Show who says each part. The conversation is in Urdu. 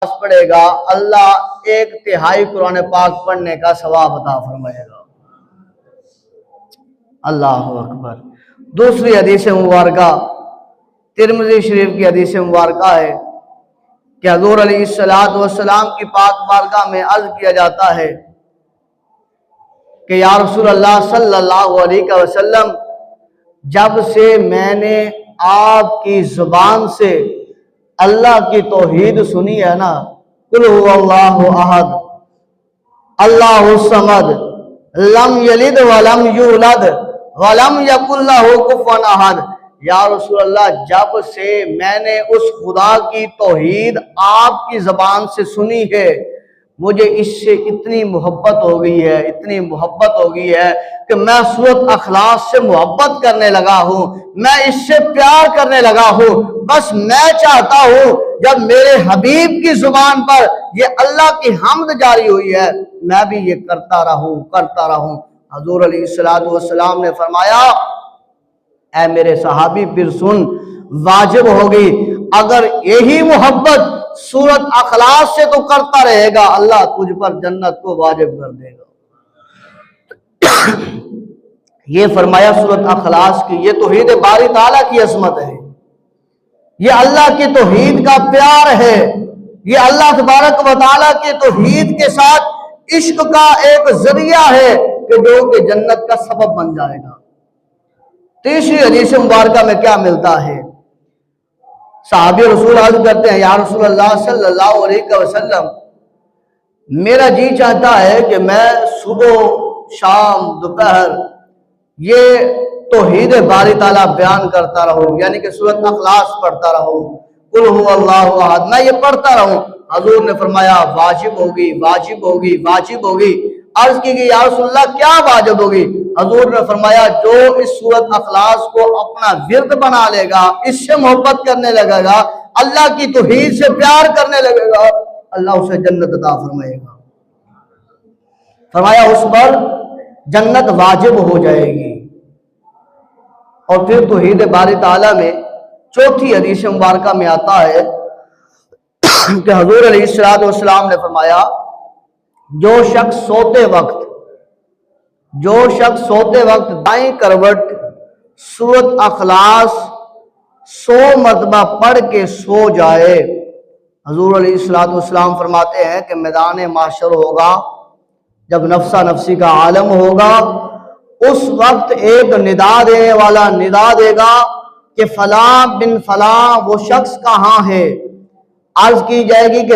Speaker 1: پڑھے گا اللہ 1/3 قرآن پاک پڑھنے کا ثواب عطا فرمائے گا۔ اللہ اکبر۔ دوسری حدیث مبارکہ ترمذی شریف کی حدیث مبارکہ ہے کہ حضور علیہ السلام کی پاک بارگاہ میں عرض کیا جاتا ہے کہ یا رسول اللہ صلی اللہ علیہ وسلم، جب سے میں نے آپ کی زبان سے اللہ کی توحید سنی ہے نا، قل هو اللہ احد اللہ الصمد لم یلد ولم یولد ولم یکن لہ کفوا احد، یا رسول اللہ جب سے میں نے اس خدا کی توحید آپ کی زبان سے سنی ہے، مجھے اس سے اتنی محبت ہو گئی ہے، اتنی محبت ہو گئی ہے کہ میں سورۃ اخلاص سے محبت کرنے لگا ہوں، میں اس سے پیار کرنے لگا ہوں۔ بس میں چاہتا ہوں جب میرے حبیب کی زبان پر یہ اللہ کی حمد جاری ہوئی ہے، میں بھی یہ کرتا رہوں۔ حضور علیہ السلام نے فرمایا، اے میرے صحابی پھر سن، واجب ہوگی اگر یہی محبت سورۃ اخلاص سے تو کرتا رہے گا، اللہ تجھ پر جنت کو واجب کر دے گا۔ یہ فرمایا سورۃ اخلاص کی، یہ توحید باری تعالیٰ کی عظمت ہے، یہ اللہ کی توحید کا پیار ہے، یہ اللہ تبارک و تعالیٰ کی توحید کے ساتھ عشق کا ایک ذریعہ ہے کہ جو کہ جنت کا سبب بن جائے گا۔ تیسری حدیث مبارکہ میں کیا ملتا ہے؟ صحابی رسول عرض کرتے ہیں، یا رسول اللہ صلی اللہ علیہ وسلم، میرا جی چاہتا ہے کہ میں صبح شام دوپہر یہ توحید باری تعالیٰ بیان کرتا رہوں، یعنی کہ سورۃ اخلاص پڑھتا رہوں، قل هو اللہ احد، میں یہ پڑھتا رہوں۔ حضور نے فرمایا واجب ہوگی۔ عرض کی گئی یا رسول اللہ کیا واجب ہوگی؟ حضور نے فرمایا جو اس سورۃ اخلاص کو اپنا ورد بنا لے گا، اس سے محبت کرنے لگے گا، اللہ کی توحید سے پیار کرنے لگے گا، اللہ اسے جنت عطا فرمائے گا۔ فرمایا اس پر جنت واجب ہو جائے گی۔ اور پھر توحید باری تعالیٰ میں چوتھی حدیث مبارکہ میں آتا ہے کہ حضور علیہ السلام نے فرمایا، جو شخص سوتے وقت دائیں کروٹ سورۃ اخلاص 100 مرتبہ پڑھ کے سو جائے، حضور علیہ السلام فرماتے ہیں کہ میدان محشر ہوگا، جب نفسا نفسی کا عالم ہوگا، اس وقت ایک ندا دینے والا ندا دے گا کہ فلاں بن فلاں وہ شخص کہاں ہے؟ عرض کی جائے گی کہ